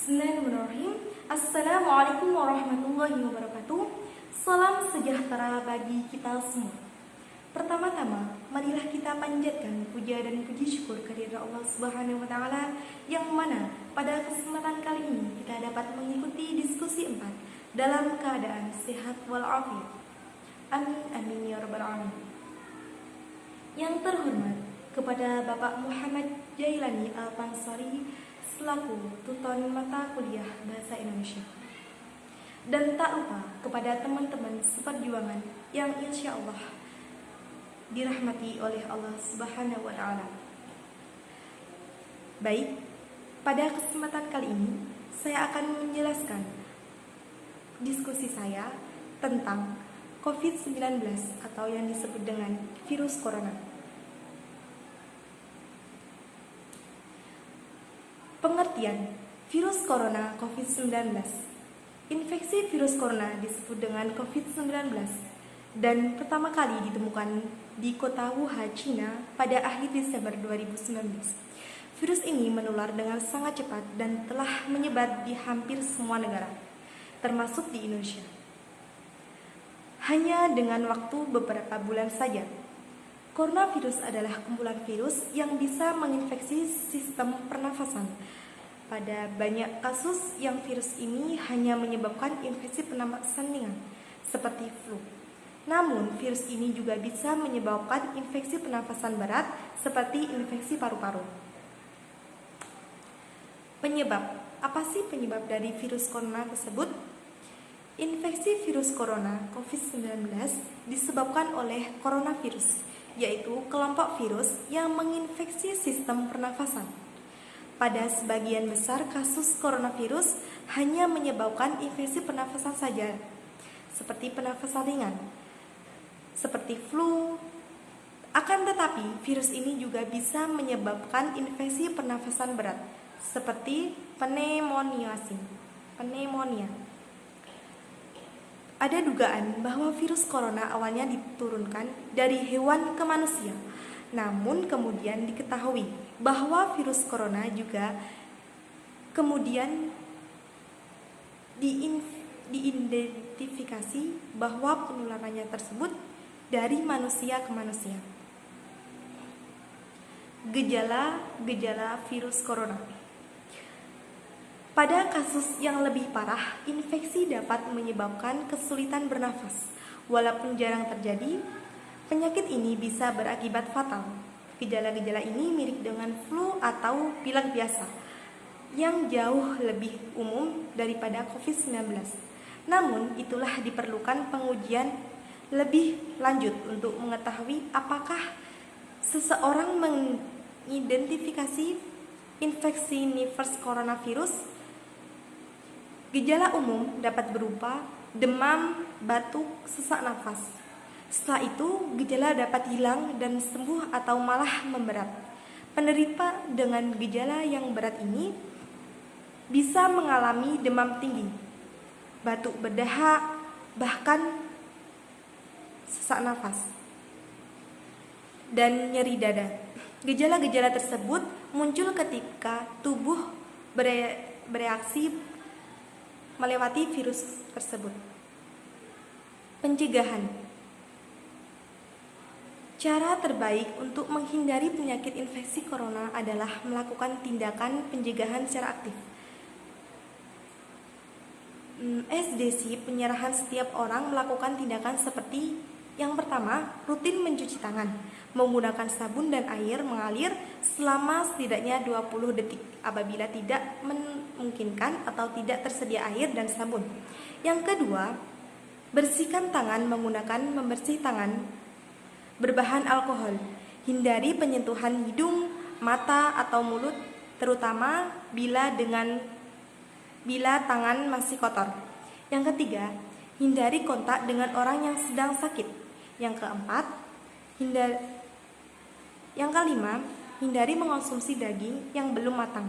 Bismillahirrahmanirrahim. Assalamualaikum warahmatullahi wabarakatuh. Salam sejahtera bagi kita semua. Pertama-tama, marilah kita panjatkan puja dan puji syukur kehadirat Allah Subhanahu wa taala yang mana pada kesempatan kali ini kita dapat mengikuti diskusi 4 dalam keadaan sehat walafiat. Amin amin ya rabbal alamin. Yang terhormat kepada Bapak Muhammad Jailani Al-Pansari selaku tutor mata kuliah Bahasa Indonesia. Dan tak lupa kepada teman-teman seperjuangan yang insya Allah dirahmati oleh Allah Subhanahu wa taala. Baik, pada kesempatan kali ini saya akan menjelaskan diskusi saya tentang COVID-19 atau yang disebut dengan virus corona. Pengertian virus corona COVID-19. Infeksi virus corona disebut dengan COVID-19 dan pertama kali ditemukan di kota Wuhan, China pada akhir Desember 2019. Virus ini menular dengan sangat cepat dan telah menyebar di hampir semua negara, termasuk di Indonesia. Hanya dengan waktu beberapa bulan saja. Coronavirus adalah kumpulan virus yang bisa menginfeksi sistem pernafasan. Pada banyak kasus yang virus ini hanya menyebabkan infeksi pernafasan ringan, seperti flu. Namun, virus ini juga bisa menyebabkan infeksi pernafasan berat, seperti infeksi paru-paru. Penyebab. Apa sih penyebab dari virus corona tersebut? Infeksi virus corona COVID-19 disebabkan oleh coronavirus, yaitu kelompok virus yang menginfeksi sistem pernafasan. Pada sebagian besar kasus coronavirus hanya menyebabkan infeksi pernafasan saja, seperti pernafasan ringan, seperti flu. Akan tetapi, virus ini juga bisa menyebabkan infeksi pernafasan berat, seperti pneumonia. Ada dugaan bahwa virus corona awalnya diturunkan dari hewan ke manusia. Namun kemudian diketahui bahwa virus corona juga kemudian diidentifikasi bahwa penularannya tersebut dari manusia ke manusia. Gejala virus corona. Pada kasus yang lebih parah, infeksi dapat menyebabkan kesulitan bernafas. Walaupun jarang terjadi, penyakit ini bisa berakibat fatal. Gejala-gejala ini mirip dengan flu atau pilek biasa, yang jauh lebih umum daripada COVID-19. Namun, itulah diperlukan pengujian lebih lanjut untuk mengetahui apakah seseorang mengidentifikasi infeksi coronavirus. Gejala umum dapat berupa demam, batuk, sesak nafas. Setelah itu, gejala dapat hilang dan sembuh atau malah memberat. Penderita dengan gejala yang berat ini bisa mengalami demam tinggi, batuk berdahak, bahkan sesak nafas, dan nyeri dada. Gejala-gejala tersebut muncul ketika tubuh bereaksi melewati virus tersebut. Pencegahan. Cara terbaik untuk menghindari penyakit infeksi corona adalah melakukan tindakan pencegahan secara aktif. SDC penyerahan setiap orang melakukan tindakan seperti yang pertama, rutin mencuci tangan menggunakan sabun dan air mengalir selama setidaknya 20 detik apabila tidak memungkinkan atau tidak tersedia air dan sabun. Yang kedua, bersihkan tangan menggunakan membersih tangan berbahan alkohol. Hindari penyentuhan hidung, mata atau mulut, terutama bila tangan masih kotor. Yang ketiga, hindari kontak dengan orang yang sedang sakit. Yang keempat, yang kelima, hindari mengonsumsi daging yang belum matang.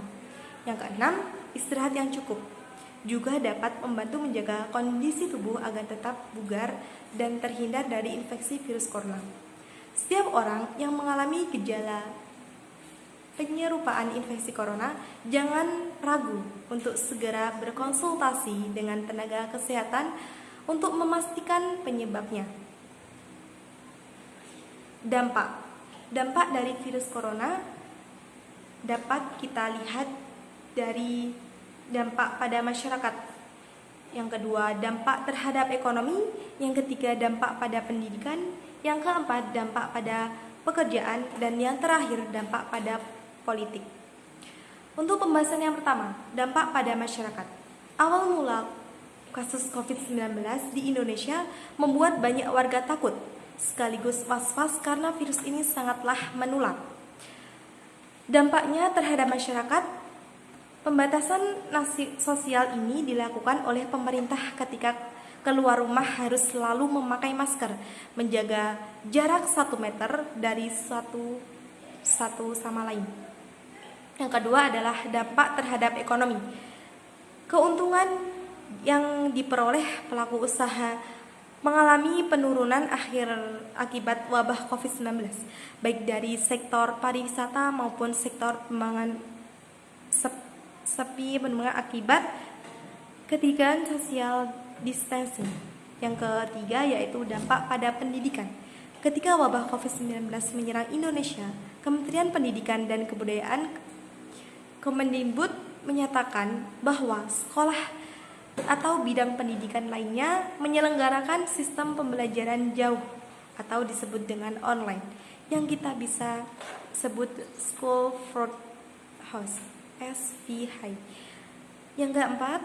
Yang keenam, istirahat yang cukup. Juga dapat membantu menjaga kondisi tubuh agar tetap bugar dan terhindar dari infeksi virus corona. Setiap orang yang mengalami gejala penyerupaan infeksi corona, jangan ragu untuk segera berkonsultasi dengan tenaga kesehatan untuk memastikan penyebabnya. Dampak dari virus corona dapat kita lihat dari dampak pada masyarakat. Yang kedua, dampak terhadap ekonomi. Yang ketiga, dampak pada pendidikan. Yang keempat, dampak pada pekerjaan. Dan yang terakhir, dampak pada politik. Untuk pembahasan yang pertama, dampak pada masyarakat. Awal mula kasus COVID-19 di Indonesia membuat banyak warga takut, sekaligus was-was karena virus ini sangatlah menular. Dampaknya terhadap masyarakat, pembatasan sosial ini dilakukan oleh pemerintah ketika keluar rumah harus selalu memakai masker, menjaga jarak 1 meter dari satu sama lain. Yang kedua adalah dampak terhadap ekonomi. Keuntungan yang diperoleh pelaku usaha mengalami penurunan akibat wabah COVID-19, baik dari sektor pariwisata maupun sektor pengembangan akibat ketigaan social distancing. Yang ketiga yaitu dampak pada pendidikan. Ketika wabah COVID-19 menyerang Indonesia, Kementerian Pendidikan dan Kebudayaan Kemendikbud menyatakan bahwa sekolah atau bidang pendidikan lainnya menyelenggarakan sistem pembelajaran jauh atau disebut dengan online, yang kita bisa sebut School Front House (SVH). Yang keempat,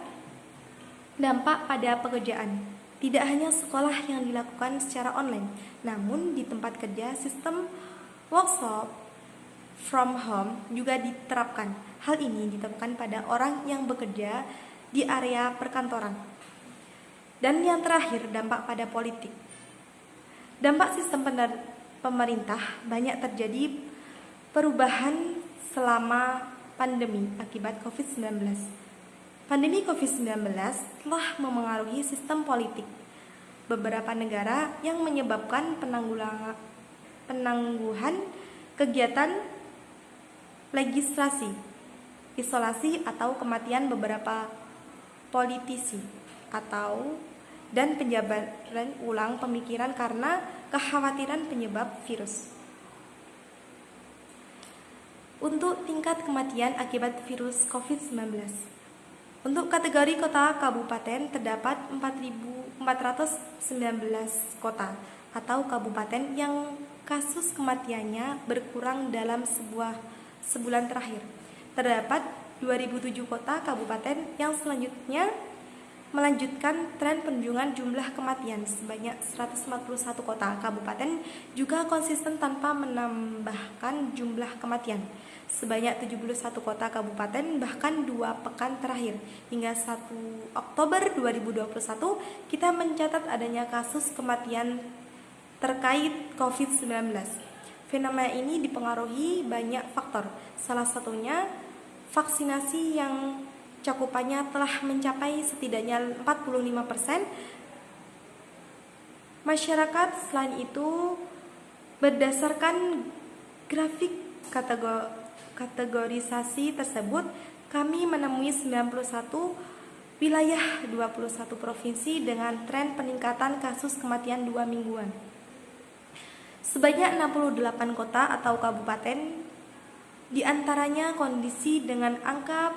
dampak pada pekerjaan. Tidak hanya sekolah yang dilakukan secara online, namun di tempat kerja sistem workshop from home juga diterapkan. Hal ini diterapkan pada orang yang bekerja di area perkantoran. Dan yang terakhir, dampak pada politik. Dampak sistem pemerintah banyak terjadi perubahan selama pandemi akibat COVID-19. Pandemi COVID-19 telah memengaruhi sistem politik beberapa negara yang menyebabkan penangguhan kegiatan legislasi, isolasi atau kematian beberapa politisi dan penjabaran ulang pemikiran karena kekhawatiran penyebab virus. Untuk tingkat kematian akibat virus COVID-19, untuk kategori kota kabupaten terdapat 4.419 kota atau kabupaten yang kasus kematiannya berkurang dalam sebulan terakhir. Terdapat 2007 kota kabupaten yang selanjutnya melanjutkan tren penurunan jumlah kematian. Sebanyak 141 kota kabupaten juga konsisten tanpa menambahkan jumlah kematian. Sebanyak 71 kota kabupaten bahkan 2 pekan terakhir hingga 1 Oktober 2021 kita mencatat adanya kasus kematian terkait COVID-19. Fenomena ini dipengaruhi banyak faktor, salah satunya vaksinasi yang cakupannya telah mencapai setidaknya 45%. Masyarakat selain itu, berdasarkan grafik kategorisasi tersebut, kami menemui 91 wilayah 21 provinsi dengan tren peningkatan kasus kematian 2 mingguan. Sebanyak 68 kota atau kabupaten di antaranya kondisi dengan angka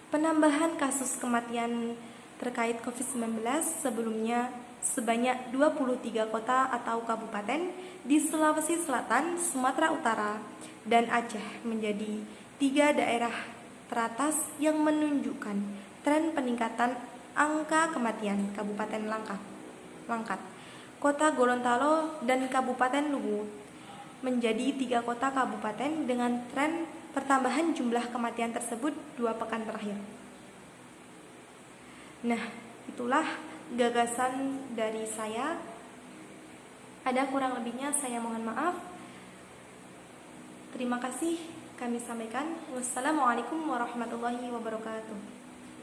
penambahan kasus kematian terkait COVID-19 sebelumnya sebanyak 23 kota atau kabupaten di Sulawesi Selatan, Sumatera Utara, dan Aceh menjadi 3 daerah teratas yang menunjukkan tren peningkatan angka kematian. Kabupaten Langkat, Kota Gorontalo, dan Kabupaten Luwu menjadi 3 kota kabupaten dengan tren pertambahan jumlah kematian tersebut 2 pekan terakhir. Nah, itulah gagasan dari saya. Ada kurang lebihnya saya mohon maaf. Terima kasih kami sampaikan. Wassalamualaikum warahmatullahi wabarakatuh.